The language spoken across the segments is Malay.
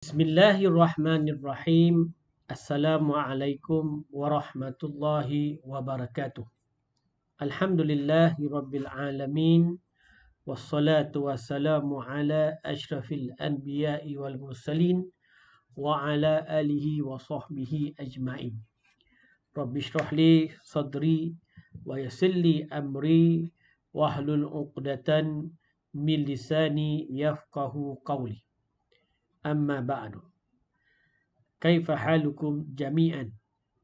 Bismillahirrahmanirrahim. Assalamualaikum warahmatullahi wabarakatuh. Alhamdulillahi rabbil alamin. Wassalatu wassalamu ala ashrafil anbiya'i wal mursalin wa ala alihi wa sahbihi ajma'in. Rabbi shrahli sadri wa yassirli amri wahlul uqdatan min lisani yafqahu qawli. Amma ba'du. Kaifa halukum jami'an?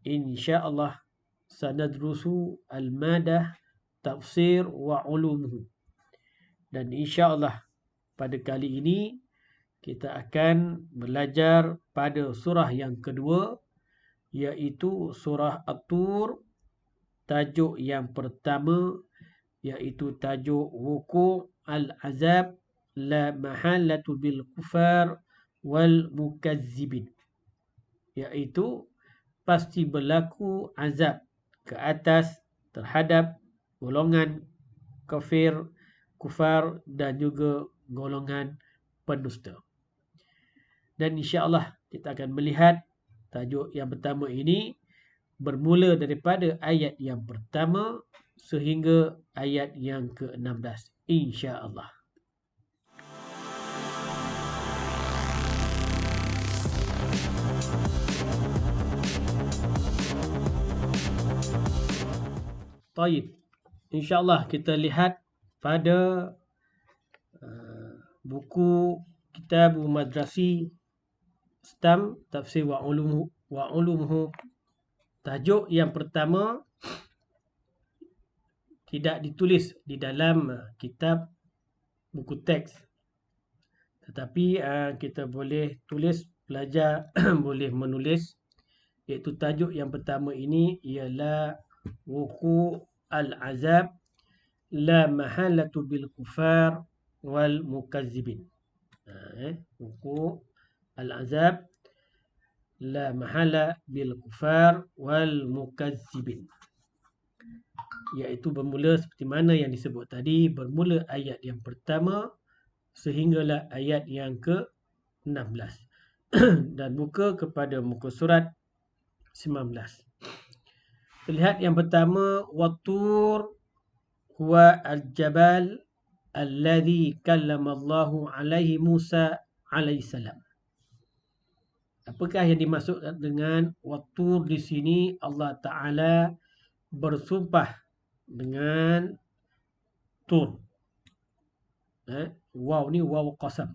Insyaallah sanadrusu al-madah tafsir wa ulumuhu. Dan insyaallah pada kali ini kita akan belajar pada surah yang kedua, iaitu surah At-Tur. Tajuk yang pertama iaitu tajuk wuku' al-azab la mahalatu bil kufar wal mukazzibin, iaitu pasti berlaku azab ke atas terhadap golongan kufar dan juga golongan pendusta. Dan insya-Allah kita akan melihat tajuk yang pertama ini bermula daripada ayat yang pertama sehingga ayat yang ke-16 insya-Allah. Taib. InsyaAllah kita lihat pada buku Kitab Madrasi Stam Tafsir wa Ulumuhu. Tajuk yang pertama tidak ditulis di dalam kitab buku teks, tetapi kita boleh tulis, pelajar boleh menulis, iaitu tajuk yang pertama ini ialah wuku' al-azab la mahalatu bil kufar wal mukazzibin. Wuku' al-azab la mahala bil kufar wal mukazzibin, iaitu bermula seperti mana yang disebut tadi, bermula ayat yang pertama sehinggalah ayat yang ke-16 dan buka kepada muka surat 19. Lihat yang pertama, Wat-Tur huwa al-jabal alladhi kallama Allahu alaihi Musa alaihi salam. Apakah yang dimaksudkan dengan Wat-Tur di sini? Allah Ta'ala bersumpah dengan Tur. Waw ni waw qasam.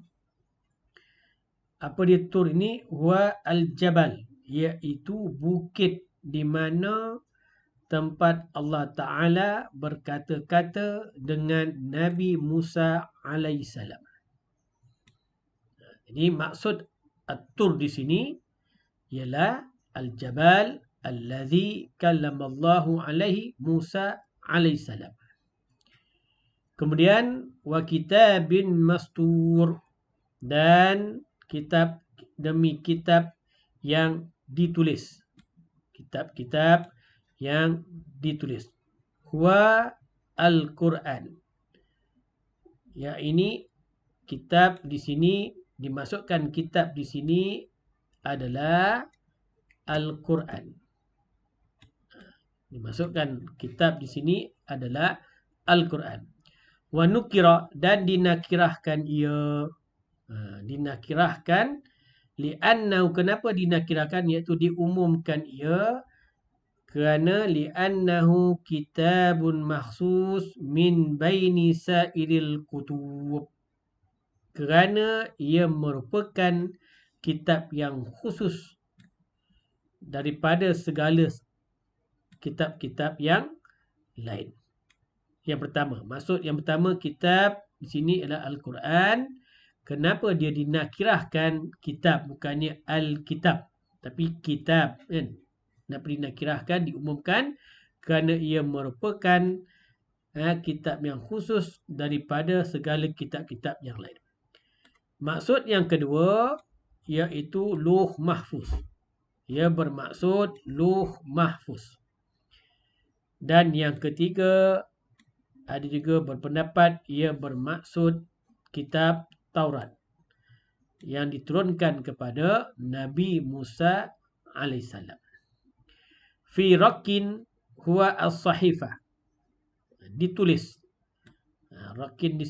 Apa dia Tur ini? Huwa al-jabal, iaitu bukit di mana tempat Allah Ta'ala berkata-kata dengan Nabi Musa alaihissalam. Jadi maksud At-Tur di sini ialah Al-Jabal allazi kallamallahu alaihi Musa alaihissalam. Kemudian wa kitabin mastur, dan kitab demi kitab yang ditulis. Kitab-kitab yang ditulis. Huwa Al-Quran. Ya, ini kitab di sini, dimasukkan kitab di sini adalah Al-Quran. Dimasukkan kitab di sini adalah Al-Quran. Wa nukira, dan dinakirahkan ia. Dinakirahkan li'annahu, kenapa dinakirahkan, iaitu diumumkan ia kerana li'annahu kitabun makhsus min baini sa'iril kutub, kerana ia merupakan kitab yang khusus daripada segala kitab-kitab yang lain. Yang pertama, maksud yang pertama, kitab di sini adalah Al-Quran. Kenapa dia dinakirahkan kitab, bukannya Al-Kitab, tapi kitab, kan? Kenapa dinakirahkan, diumumkan? Kerana ia merupakan kitab yang khusus daripada segala kitab-kitab yang lain. Maksud yang kedua iaitu Lauh Mahfuz. Ia bermaksud Lauh Mahfuz. Dan yang ketiga, ada juga berpendapat ia bermaksud kitab Taurat. yang diturunkan kepada Nabi Musa alaihissalam. Fi rakin huwa as-sahifah. Ditulis. Rakin di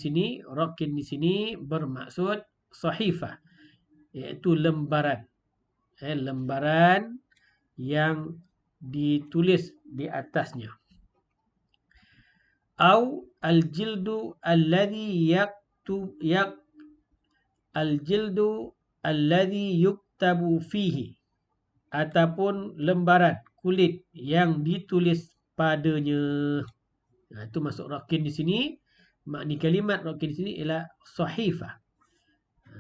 sini bermaksud sahifah, iaitu lembaran. Lembaran yang ditulis di atasnya. Au al-jildu alladhi yuktabu fihi, ataupun lembaran kulit yang ditulis padanya. Itu masuk rakin di sini. Makna kalimat rakin di sini ialah sahifah.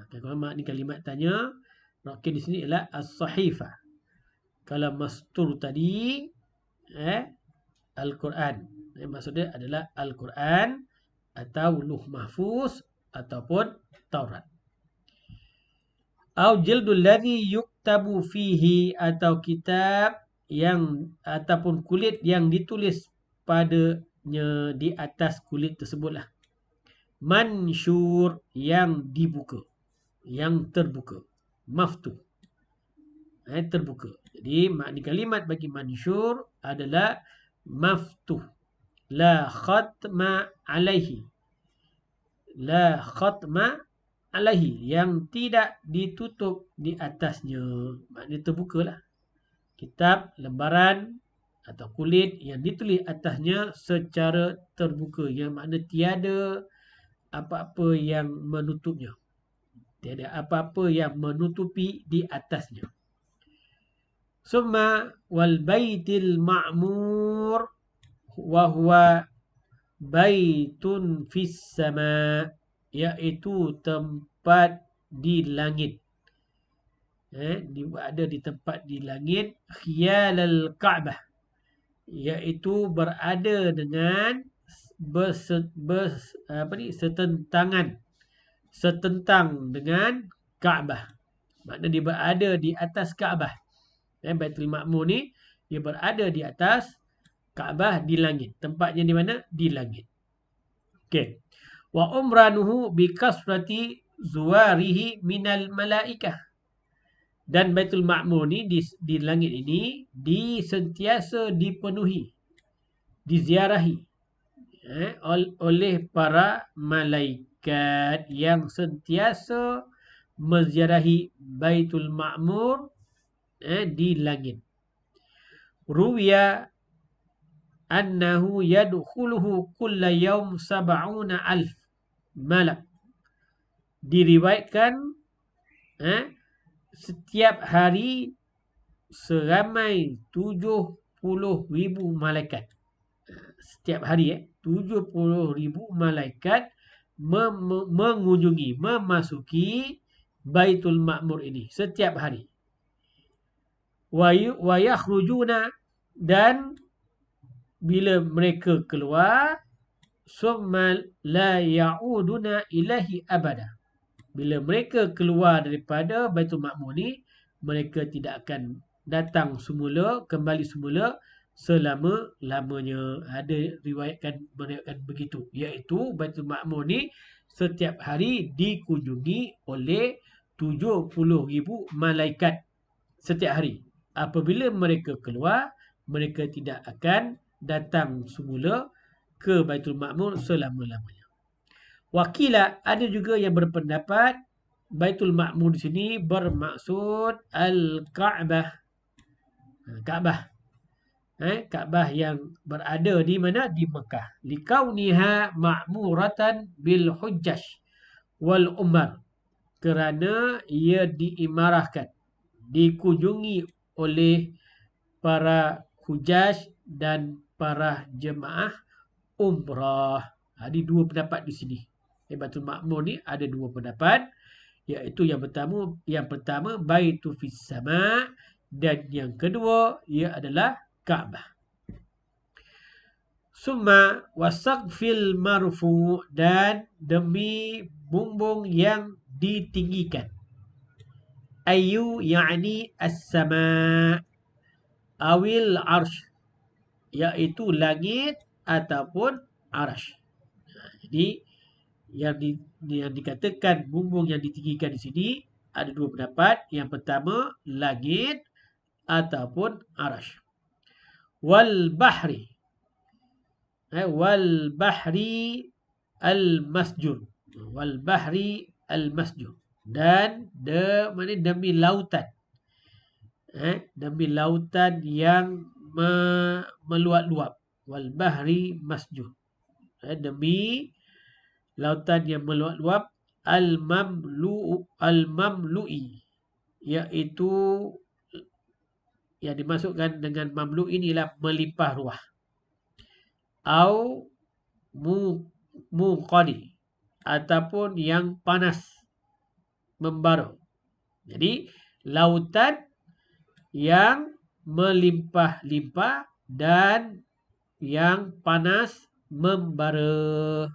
Kalau makna kalimat tanya, rakin di sini ialah as-sahifah. Kalau mastur tadi, Al-Quran. Maksudnya adalah Al-Quran atau Luh Mahfuz ataupun Taurat. Au jildul ladzi yuktabu fihi, atau kitab yang ataupun kulit yang ditulis padanya di atas kulit tersebutlah. Mansyur, yang dibuka, yang terbuka. Maftuh, terbuka. Jadi makna kalimat bagi mansyur adalah maftuh, la khatma alaihi, la khatma alaihi, yang tidak ditutup di atasnya. Maknanya terbukalah. Kitab, lembaran atau kulit yang ditulis atasnya secara terbuka, yang makna tiada apa-apa yang menutupnya, tiada apa-apa yang menutupi di atasnya. Summa wal baitil ma'mur wa huwa baitun fis sama, iaitu tempat di langit. Ada di tempat di langit. Khiyalal Ka'bah, iaitu berada dengan setentang dengan Ka'bah. Maknanya dia berada di atas Ka'bah. Baitul Ma'mur ni dia berada di atas Ka'bah di langit. Tempatnya di mana? Di langit. Okey. Wa umranuhu bi kasrati zuwarihi minal malaikah. Dan Baitul Ma'mur ni di langit ini sentiasa dipenuhi, diziarahi oleh para malaikat yang sentiasa menziarahi Baitul Ma'mur di langit. Ruwiya annahu yadkhuluhu kulla yawm 70,000 malak. Diriwayatkan setiap hari seramai 70,000 malaikat. Setiap hari 70,000 malaikat mengunjungi, memasuki Baitul Ma'mur ini setiap hari. Wa yakhrujuna, dan bila mereka keluar, summa la ya'uduna ilahi abada. Bila mereka keluar daripada Baitul Ma'mur ni, mereka tidak akan datang semula, kembali semula selama-lamanya. Ada riwayatkan begitu, iaitu Baitul Ma'mur ni setiap hari dikunjungi oleh 70,000 malaikat setiap hari. Apabila mereka keluar, mereka tidak akan datang semula ke Baitul Ma'mur selama-lamanya. Wakila, ada juga yang berpendapat Baitul Ma'mur di sini bermaksud Al-Ka'bah. Ka'bah. Ka'bah yang berada di mana? Di Mekah. Likauniha ma'muratan bil hujjaj wal umar. Kerana ia diimarahkan, dikunjungi oleh para hujjaj dan para jemaah umrah. Ada dua pendapat di sini. Baitul Ma'mur ni ada dua pendapat, iaitu yang pertama baitu fis sama, dan yang kedua ia adalah Ka'bah. Summa wasaqfil marfu, dan demi bumbung yang ditinggikan. Ayu ya'ni as-sama awil arsh, iaitu langit ataupun arsh. Jadi yang dikatakan bumbung yang ditinggikan di sini ada dua pendapat. Yang pertama, langit ataupun arash. Wal bahri. Wal bahri al-masjur. Wal bahri al-masjur. Dan demi lautan. Demi lautan yang meluap-luap. Wal bahri masjur. Demi lautan yang meluap-luap. Al-mamlu'i, iaitu yang dimasukkan dengan mamlu inilah melimpah ruah. Au muqadi, ataupun yang panas membara. Jadi lautan yang melimpah-limpah dan yang panas membara.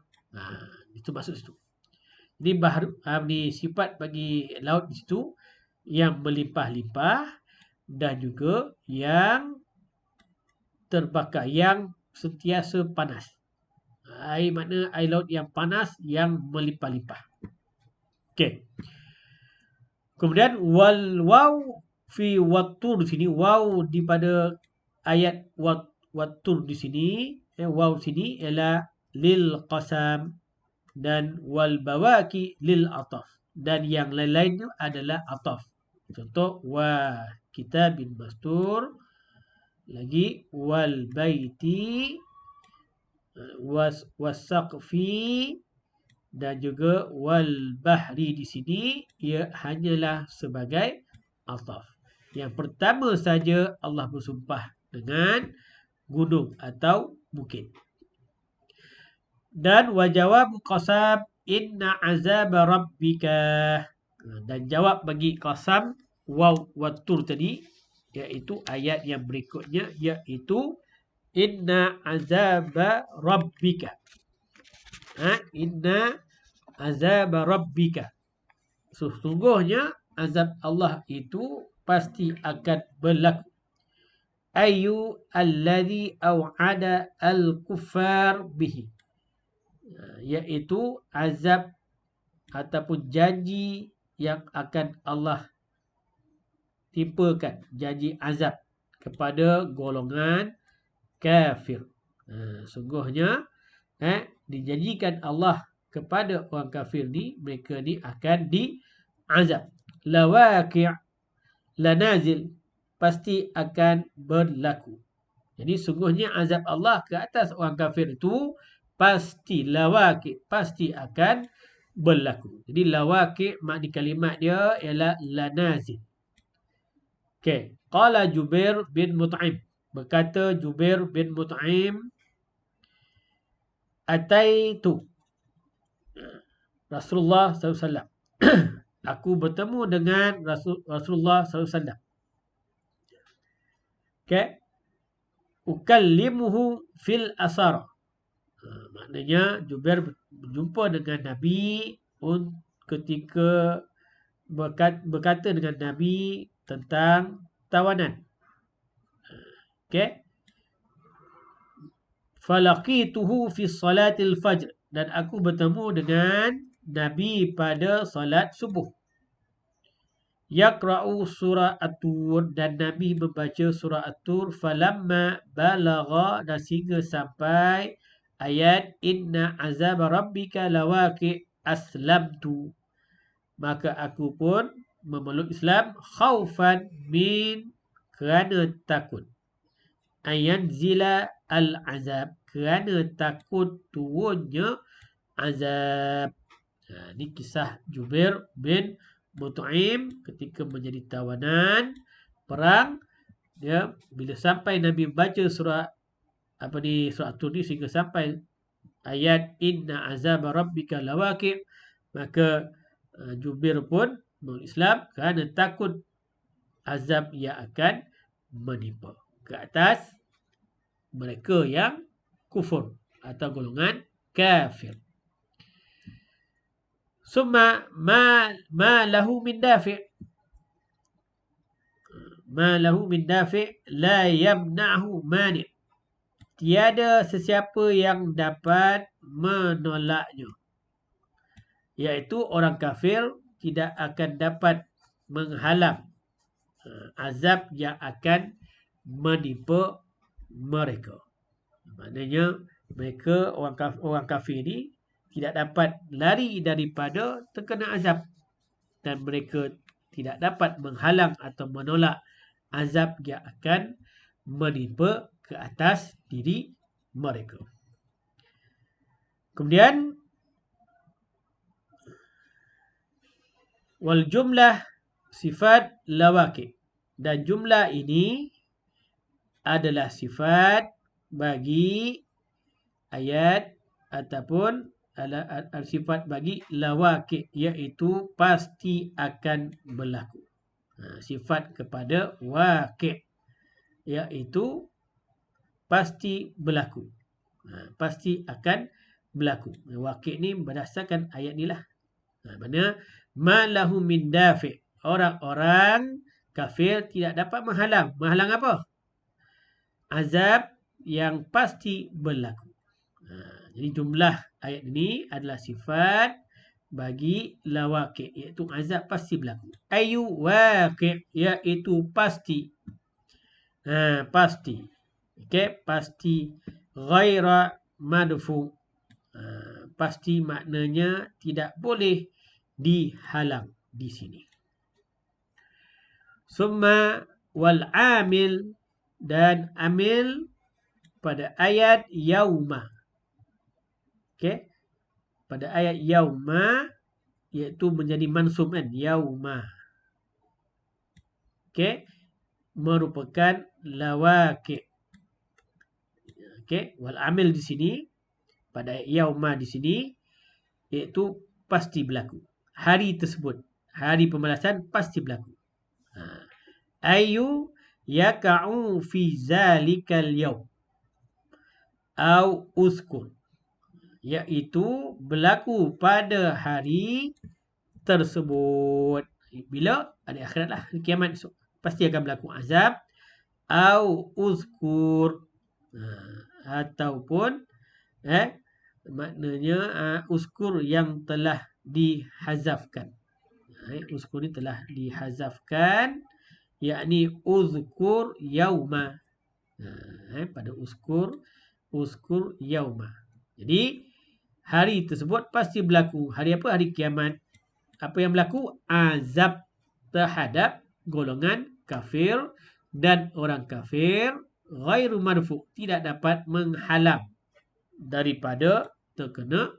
Itu maksud situ. Ini sifat bagi laut di situ yang melimpah-limpah dan juga yang terbakar, yang sentiasa panas. Makna air laut yang panas yang melimpah-limpah. Okey. Kemudian wal waw fi wattur di sini, waw di pada ayat wattur di sini, waw sini ialah lil qasam, dan wal bawaki lil ataf, dan yang lain-lainnya adalah ataf. Contoh wa kitabin mastur, lagi wal baiti wasaqfi, dan juga wal bahri di sini ia hanyalah sebagai ataf. Yang pertama saja Allah bersumpah dengan gunung atau bukit. Dan wajawab qasam inna azab rabbika, dan jawab bagi qasam waw wattur tadi, iaitu ayat yang berikutnya, iaitu inna azab rabbika. Inna azab rabbika, sesungguhnya azab Allah itu pasti akan berlaku. Ayu alladhi aw'ada al-kuffar bihi, iaitu azab ataupun janji yang akan Allah timpakan, janji azab kepada golongan kafir. Sungguhnya dijanjikan Allah kepada orang kafir ni, mereka ni akan diazab. Lawaqi' lanazil, pasti akan berlaku. Jadi sungguhnya azab Allah ke atas orang kafir itu pasti, lawaqi', pasti akan berlaku. Jadi lawaqi' makna kalimat dia ialah lanazil. Okey, qala Jubair bin Mut'im, berkata Jubair bin Mut'im, ataitu Rasulullah SAW, aku bertemu dengan Rasulullah SAW. Okay. Ukallimuhu fil asar, maknanya Jubair berjumpa dengan Nabi ketika berkata dengan Nabi tentang tawanan. Okay. Falaqituhu fi salatil fajr, dan aku bertemu dengan Nabi pada salat subuh. Yaqra'u surah At-Tur, dan Nabi membaca surah At-Tur. Falamma balagha, dan sehingga sampai ayat inna azab rabbika lawaqi' aslamtu, maka aku pun memeluk Islam. Khaufan min, kerana takut. Ayanzila al-azab, kerana takut turunnya azab. Ini kisah Jubair bin Mut'im ketika menjadi tawanan perang. Dia bila sampai Nabi baca surah surah At-Tur ni sehingga sampai ayat inna azab rabbika lawaqi', maka Jubair pun berislam kerana takut azab yang akan menimpa ke atas mereka yang kufur atau golongan kafir. Summa ma lahu min dafi', ma lahu min dafi' la yamna'hu mani', tiada sesiapa yang dapat menolaknya, iaitu orang kafir tidak akan dapat menghalang azab yang akan menimpa mereka. Maknanya mereka orang kafir ni tidak dapat lari daripada terkena azab, dan mereka tidak dapat menghalang atau menolak azab yang akan menimpa ke atas diri mereka. Kemudian wal jumlah sifat lawaqi, dan jumlah ini adalah sifat bagi ayat ataupun sifat bagi lawaqi, iaitu pasti akan berlaku. Sifat kepada waqi, iaitu pasti berlaku. Pasti akan berlaku. Waqi ni berdasarkan ayat ni lah. Mana ma lahu min dafi', orang-orang kafir tidak dapat menghalang. Menghalang apa? Azab yang pasti berlaku. Jadi jumlah ayat ini adalah sifat bagi lawaqi, iaitu azab pasti berlaku. Ayu waqi, iaitu pasti. Pasti. Okey, pasti. Ghaira madfu. Pasti maknanya tidak boleh dihalang di sini. Summa wal amil, dan amil pada ayat yauma. Okey. Pada ayat yauma iaitu menjadi mansub kan, yauma. Okey. Merupakan lawaqi. Okey, wal amil di sini pada ayat yauma di sini iaitu pasti berlaku. Hari tersebut, hari pembalasan pasti berlaku. Ayu yaka'u fi zalikal yaum au uskur, iaitu berlaku pada hari tersebut. Bila? Hari akhirat lah, hari kiamat esok. Pasti akan berlaku azab. Au uzkur, ataupun maknanya uskur yang telah dihazafkan. Uskur ni telah dihazafkan, yakni uzkur yauma. Pada uskur yauma. Jadi hari tersebut pasti berlaku. Hari apa? Hari kiamat. Apa yang berlaku? Azab terhadap golongan kafir, dan orang kafir ghairu marfu, tidak dapat menghalang daripada terkena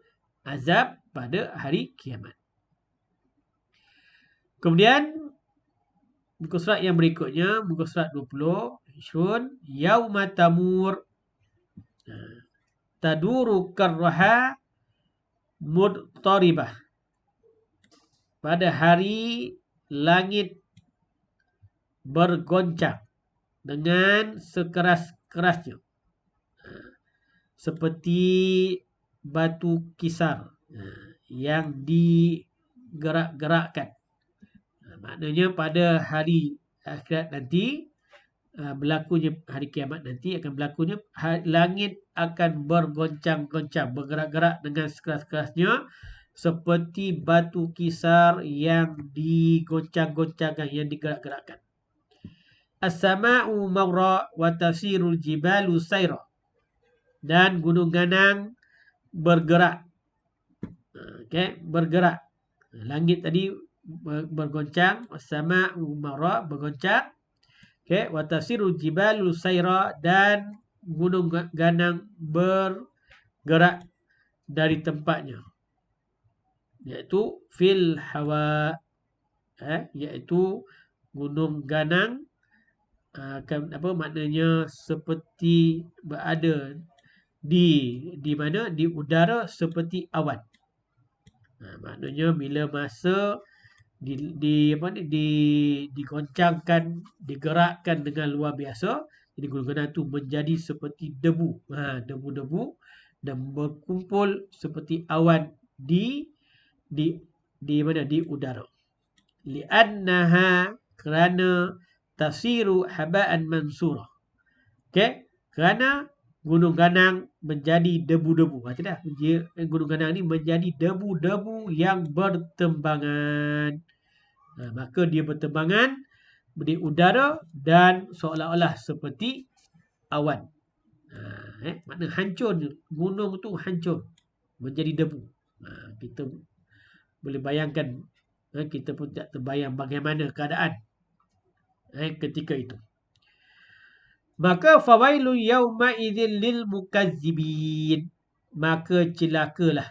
azab pada hari kiamat. Kemudian muka surat yang berikutnya, muka surat 20, Ishrun, yauma tamur taduru karraha mudtaribah. Pada hari langit bergoncang dengan sekeras-kerasnya, seperti batu kisar yang digerak-gerakkan. Maknanya pada hari akhirat nanti, berlakunya hari kiamat nanti akan berlakunya langit akan bergoncang-goncang, bergerak-gerak dengan sekeras-kerasnya, seperti batu kisar yang digoncang-goncangkan, yang digerak-gerakkan. As-sama'u mawra wa tasirul jibalu sayra, dan gunung ganang bergerak. Okey, bergerak. Langit tadi bergoncang, as-sama'u mawra bergoncang. Okey, wa tasirul jibalu sayra, dan gunung ganang bergerak dari tempatnya, iaitu fil hawa, iaitu gunung ganang maknanya seperti berada di mana, di udara seperti awan. Maknanya bila masa digoncangkan, digerakkan dengan luar biasa, jadi gunung ganang itu menjadi seperti debu, debu-debu, dan berkumpul seperti awan di mana, di udara. Li'annaha, kerana tasiru haba'an mansura. Okey, kerana gunung ganang menjadi debu-debu. Tidak, gunung ganang ini menjadi debu-debu yang bertembangan. Maka dia bertembangan di udara dan seolah-olah seperti awan. Makna hancur, gunung tu hancur menjadi debu. Kita boleh bayangkan, kita pun tak terbayang bagaimana keadaan ketika itu. Maka fawailun yauma idzil lil mukazzibin, maka celakalah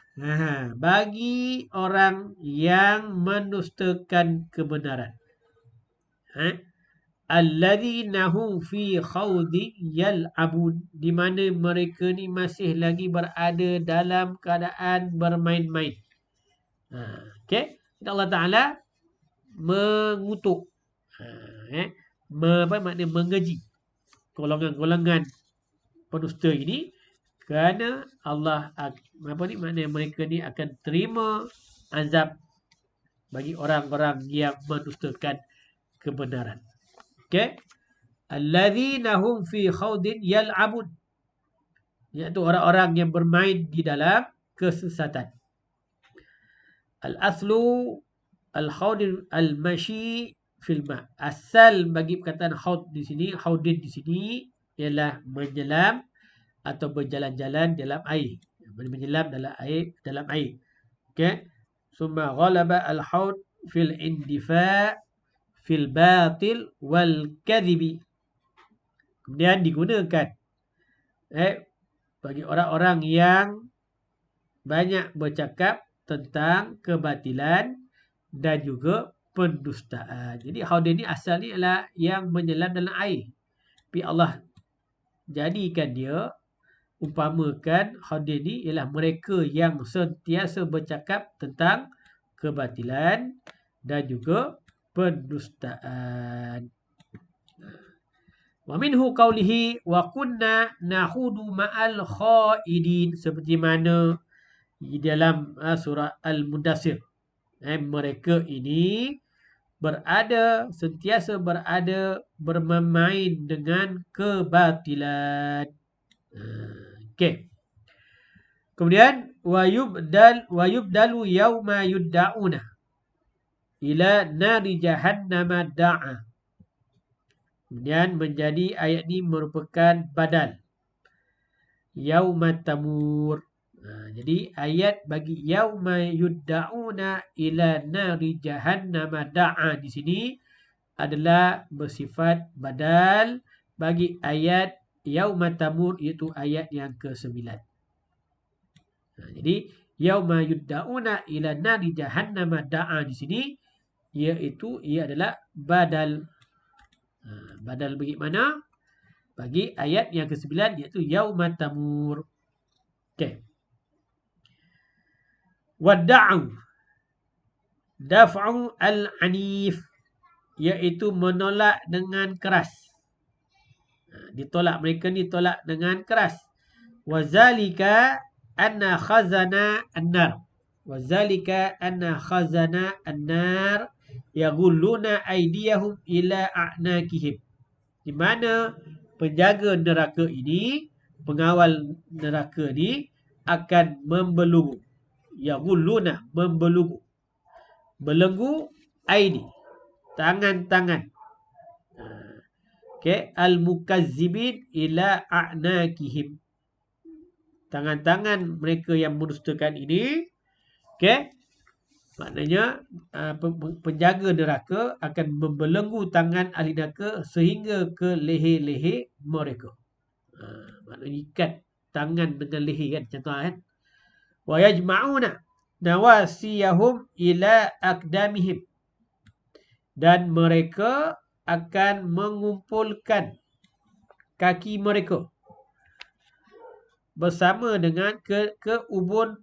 bagi orang yang mendustakan kebenaran. Alladzina hum fi khawdi yal'abun, di mana mereka ni masih lagi berada dalam keadaan bermain-main. Okey, Allah Taala mengutuk, apa makna mengeji golongan-golongan pendusta ini, kerana Allah makna mereka ni akan terima azab bagi orang-orang yang mendustakan kebenaran. Okey, alladzina hum fi khawdin yal'abun, iaitu orang-orang yang bermain di dalam kesesatan. Al-aslu al-khawdin al-mashi fil ma. Asal bagi perkataan khawd di sini, khawdin di sini ialah menyelam atau berjalan-jalan dalam air. Menyelam dalam air. Okey. Summa ghalaba al-khawd fil indifa fil batil wal kadhibi. Kemudian digunakan bagi orang-orang yang banyak bercakap tentang kebatilan dan juga pendustaan. Jadi khawdin ni asal ni adalah yang menyelam dalam air. Tapi Allah jadikan dia, umpamakan khawdin ni ialah mereka yang sentiasa bercakap tentang kebatilan dan juga pendustaan. Wa minhu qawlihi wa kunna nahudu ma'al khaidin, seperti mana di dalam surah Al-Mudassir. Mereka ini sentiasa berada bermain dengan kebatilan. Okey. Kemudian wa yubdalu yauma yudda'una ila nari jahannama da'a. Kemudian menjadi ayat ini merupakan badal yauma tamur. Jadi ayat bagi yauma yudda'una ila nari jahannama da'a di sini adalah bersifat badal bagi ayat yauma tamur, iaitu ayat yang ke-9. Jadi yauma yudda'una ila nari jahannama da'a di sini ia adalah badal. Badal bagi mana? Bagi ayat yang ke-9, iaitu yauma tamur. Okey. Wadda'u daf'u al-anif, iaitu menolak dengan keras. Ditolak, mereka ni tolak dengan keras. Wazalika anna khazana an-nar. Wazalika anna khazana an-nar yaghulluna aydiyahum ila a'nakihim. Di mana penjaga neraka ini, pengawal neraka ni akan membelenggu. Yaghulluna, membelenggu. Belenggu aidi, tangan-tangan. Okey, al-mukazzibin ila a'nakihim. Tangan-tangan mereka yang mendustakan ini, okey, maknanya penjaga neraka akan membelenggu tangan ahli neraka sehingga ke leher-leher mereka. Maknanya ikat tangan dengan leher kan, contoh kan. Wa yajma'una nawasiyahum ila aqdamihim, dan mereka akan mengumpulkan kaki mereka bersama dengan ke ubun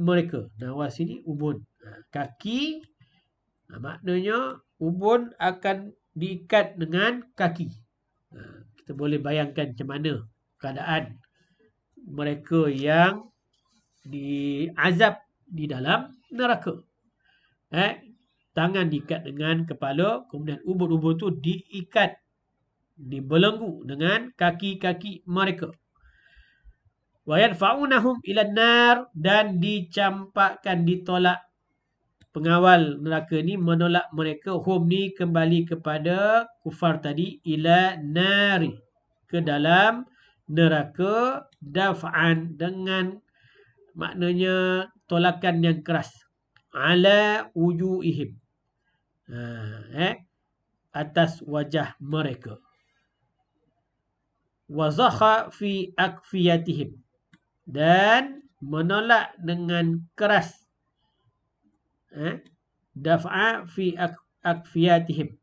mereka. Nawas ini ubun. Kaki, maknanya ubun akan diikat dengan kaki. Kita boleh bayangkan macam mana keadaan mereka yang diazab di dalam neraka. Tangan diikat dengan kepala, kemudian ubun-ubun tu diikat, dibelenggu dengan kaki-kaki mereka. Wa yadfa'unahum ilan nar, dan dicampakkan, ditolak pengawal neraka ni menolak mereka, hum ni kembali kepada kufar tadi, ila nari, ke dalam neraka, daf'an, dengan maknanya tolakan yang keras, ala wujuhihim, atas wajah mereka, wa zakha fi akfiyatihim, dan menolak dengan keras, daf'a fi akfiyatihim,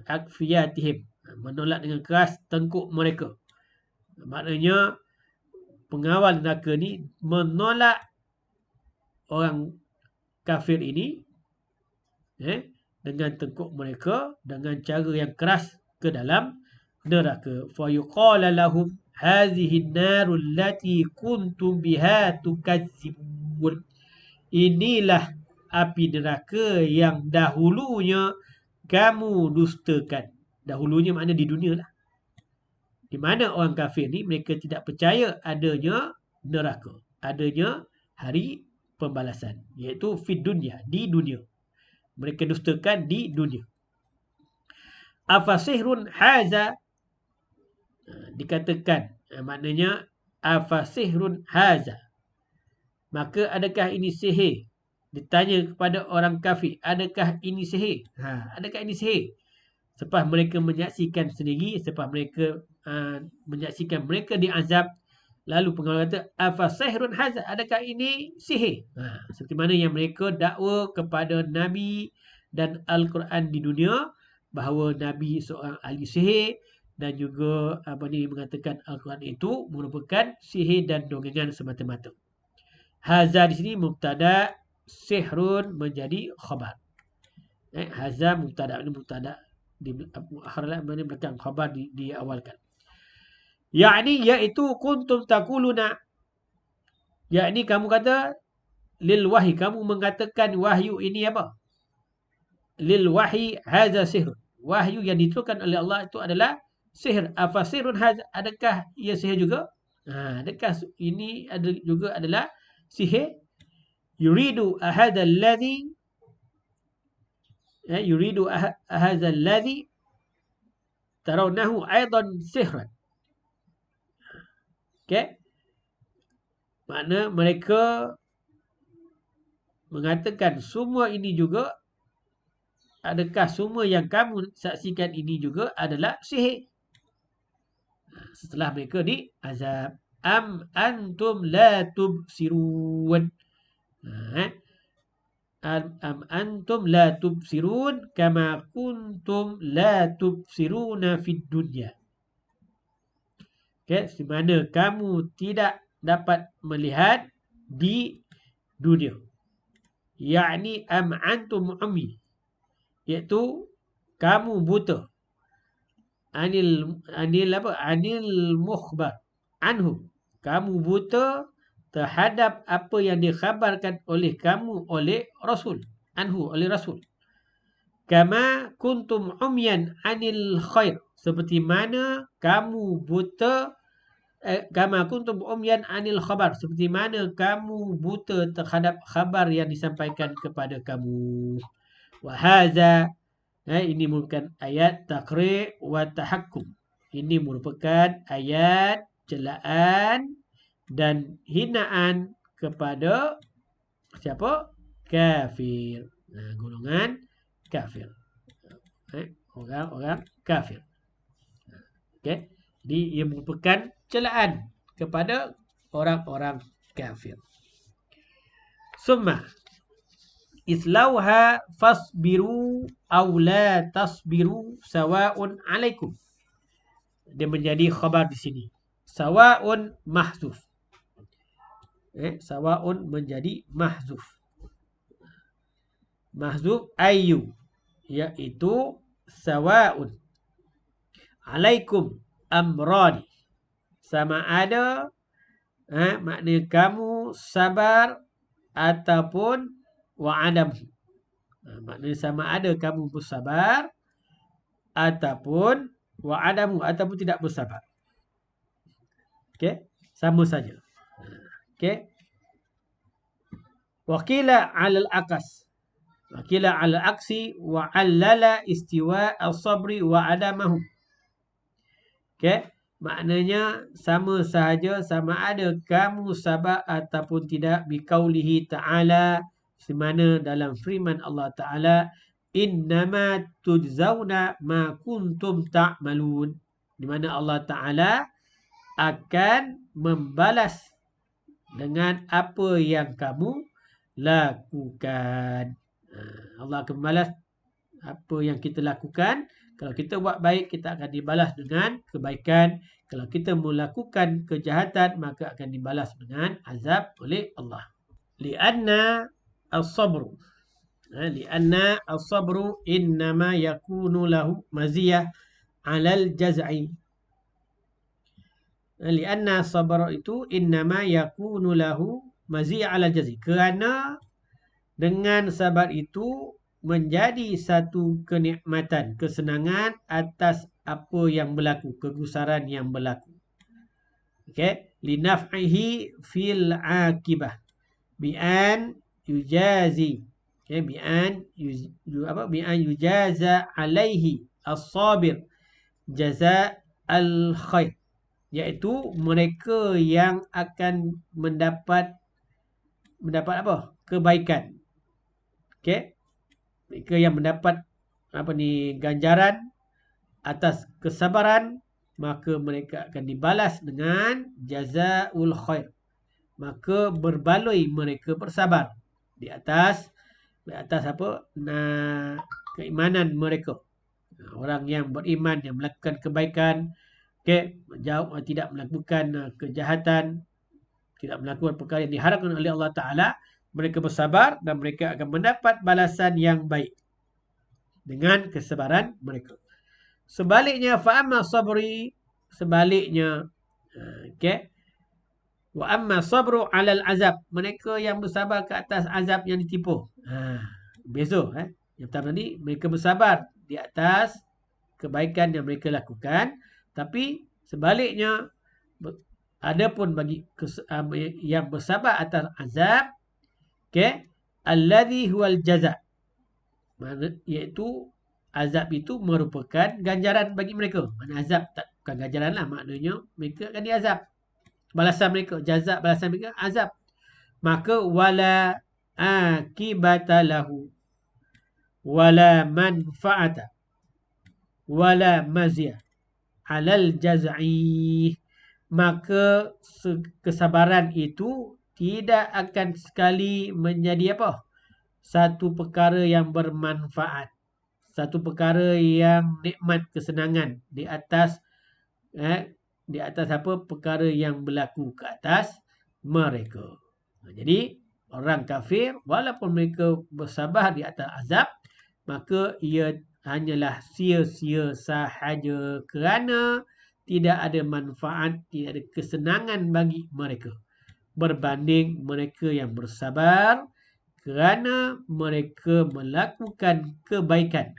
akfiyatihim, menolak dengan keras tengkuk mereka. Maknanya pengawal neraka ni menolak orang kafir ini dengan tengkuk mereka dengan cara yang keras ke dalam neraka. Fa yuqala lahum hadhihi an-naru allati kuntum biha tukazzibun. Inilah api neraka yang dahulunya kamu dustakan. Dahulunya makna di dunia lah. Di mana orang kafir ni mereka tidak percaya adanya neraka, adanya hari pembalasan, iaitu fid dunya, di dunia. Mereka dustakan di dunia. Afasihrun haza, dikatakan, maknanya afasihrun haza, maka adakah ini sihir? Ditanya kepada orang kafir, adakah ini sihir? Adakah ini sihir? Selepas mereka menyaksikan sendiri, selepas mereka menyaksikan mereka diazab, lalu pengawal kata, afasihrun haza, adakah ini sihir? Seperti mana yang mereka dakwa kepada Nabi dan Al-Quran di dunia, bahawa Nabi seorang ahli sihir, dan juga mengatakan Al-Quran itu merupakan sihir dan dongeng semata-mata. Haza di sini mubtada, sihrun menjadi khabar. Haza mubtada, ini mubtada di akhir belakang, khabar diawalkan. Yakni, iaitu kuntum taquluna, yakni kamu kata, lil wahyi, kamu mengatakan wahyu ini apa? Lil wahyi haza sihr, wahyu yang diturunkan oleh Allah itu adalah sihir. Afasirun haza, adakah ia sihir juga? Adakah ini juga adalah sihir? Yuridu ahadha alladhi, yuridu ahadha alladhi tarawnahu aidan sihran. Makna mereka mengatakan semua ini juga, adakah semua yang kamu saksikan ini juga adalah sihir? Setelah mereka diazab. Am antum la tubsirun, am antum la tubsirun kama kuntum la tubsiruna fid dunya. Di mana kamu tidak dapat melihat di dunia. Yakni am antum ummi, iaitu kamu buta. Anil mukhbar anhu, kamu buta terhadap apa yang dikhabarkan oleh kamu oleh Rasul, anhu, oleh Rasul. Kama kuntum umyan anil khair, seperti mana kamu buta, kama kuntum umyan anil khabar, seperti mana kamu buta terhadap khabar yang disampaikan kepada kamu. Wa hadza, ini merupakan ayat taqri' wa tahakkum. Ini merupakan ayat celaan dan hinaan kepada siapa? Kafir. Golongan kafir. Orang-orang kafir. Jadi ia merupakan celaan kepada orang-orang kafir. Summa islauha fasbiru aw la tasbiru sawa'un alaikum. Dia menjadi khabar di sini. Sawa'un mahzuf. Sawa'un menjadi mahzuf. Mahzuf ayu, iaitu sawa'un. Alaikum amrani, sama ada, maknanya kamu sabar ataupun wa'adam. Maknanya sama ada kamu bersabar ataupun wa'adamu, ataupun tidak bersabar. Sama saja. Okey. Waqila 'alal aqas. Waqila 'alal aksi wa 'allala istiwa al-sabri wa adamahu. Okey. Maknanya sama sahaja, sama ada kamu sabar ataupun tidak, biqaulihi ta'ala, di mana dalam firman Allah Ta'ala, innama tujzauna ma kuntum ta'malun, di mana Allah Ta'ala akan membalas dengan apa yang kamu lakukan. Allah akan membalas apa yang kita lakukan. Kalau kita buat baik, kita akan dibalas dengan kebaikan. Kalau kita melakukan kejahatan, maka akan dibalas dengan azab oleh Allah. Lianna as-sabru. Lianna as-sabru innama yakunu lahu maziyah 'alal jaz'i. Lianna as-sabra itu innama yakunu lahu maziyah 'alal jaz'i. Kerana dengan sabar itu menjadi satu kenikmatan, kesenangan atas apa yang berlaku, kegusaran yang berlaku. Okey, linaf'ihi fil akibah bi an yujazi. Okey, bi an yujaza alaihi as-sabir jaza al-khair, iaitu mereka yang akan mendapat apa? Kebaikan. Okey. Mereka yang mendapat ganjaran atas kesabaran, maka mereka akan dibalas dengan jazaul khair. Maka berbaloi mereka bersabar di atas apa? Keimanan mereka. Orang yang beriman, yang melakukan kebaikan, tidak melakukan kejahatan, tidak melakukan perkara yang diharapkan oleh Allah Ta'ala, mereka bersabar dan mereka akan mendapat balasan yang baik dengan kesabaran mereka. Sebaliknya, fa'amma sabri, sebaliknya, wa amma sabru 'alal azab, mereka yang bersabar ke atas azab yang ditipu. Beza. Yang pertama tadi, mereka bersabar di atas kebaikan yang mereka lakukan, tapi sebaliknya, adapun bagi yang bersabar atas azab, alladhi huwal jaza', iaitu azab itu merupakan ganjaran bagi mereka. Mana azab bukan ganjaran lah, maknanya mereka akan diazab. Balasan mereka, jaza, balasan mereka azab. Maka wala akibata lahu wala manfa'ata wala maziyah 'alal jaz'i. Maka kesabaran itu tidak akan sekali menjadi apa? Satu perkara yang bermanfaat, satu perkara yang nikmat, kesenangan di atas apa? Perkara yang berlaku ke atas mereka. Jadi orang kafir, walaupun mereka bersabar di atas azab, maka ia hanyalah sia-sia sahaja, kerana tidak ada manfaat, tidak ada kesenangan bagi mereka berbanding mereka yang bersabar kerana mereka melakukan kebaikan.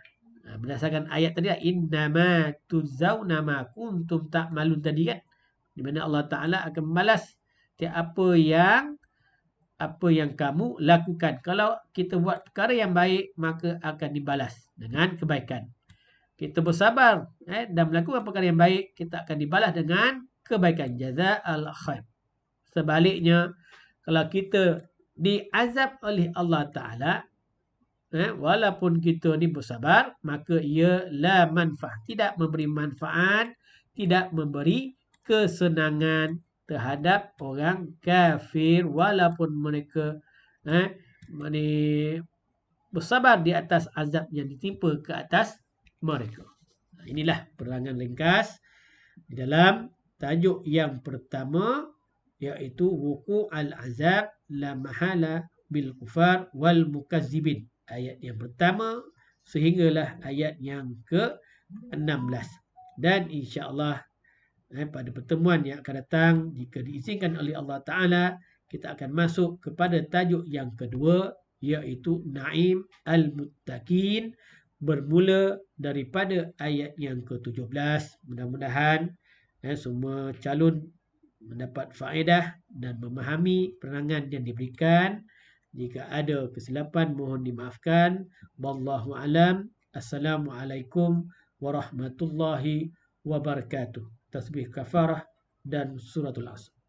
Berdasarkan ayat tadi, innama tujzauna ma kuntum ta'malun tadi kan, di mana Allah Ta'ala akan membalas apa yang kamu lakukan. Kalau kita buat perkara yang baik, maka akan dibalas dengan kebaikan. Kita bersabar dan melakukan perkara yang baik, kita akan dibalas dengan kebaikan, jaza'al khair. Sebaliknya, kalau kita diazab oleh Allah Ta'ala, walaupun kita ni bersabar, maka ia la manfaat, tidak memberi manfaat, tidak memberi kesenangan terhadap orang kafir, walaupun mereka bersabar di atas azab yang ditimpa ke atas mereka. Inilah penerangan ringkas di dalam tajuk yang pertama, iaitu wuku' al-azab la mahala bil kufar wal mukazzibin. Ayat yang pertama sehinggalah ayat yang ke-16. Dan insya-Allah pada pertemuan yang akan datang, jika diizinkan oleh Allah Ta'ala, kita akan masuk kepada tajuk yang kedua, iaitu Na'im al-Muttaqin, bermula daripada ayat yang ke-17. Mudah-mudahan semua calon mendapat faedah dan memahami penerangan yang diberikan. Jika ada kesilapan mohon dimaafkan. Wallahu alam. Assalamualaikum warahmatullahi wabarakatuh. Tasbih kafarah dan suratul Asr.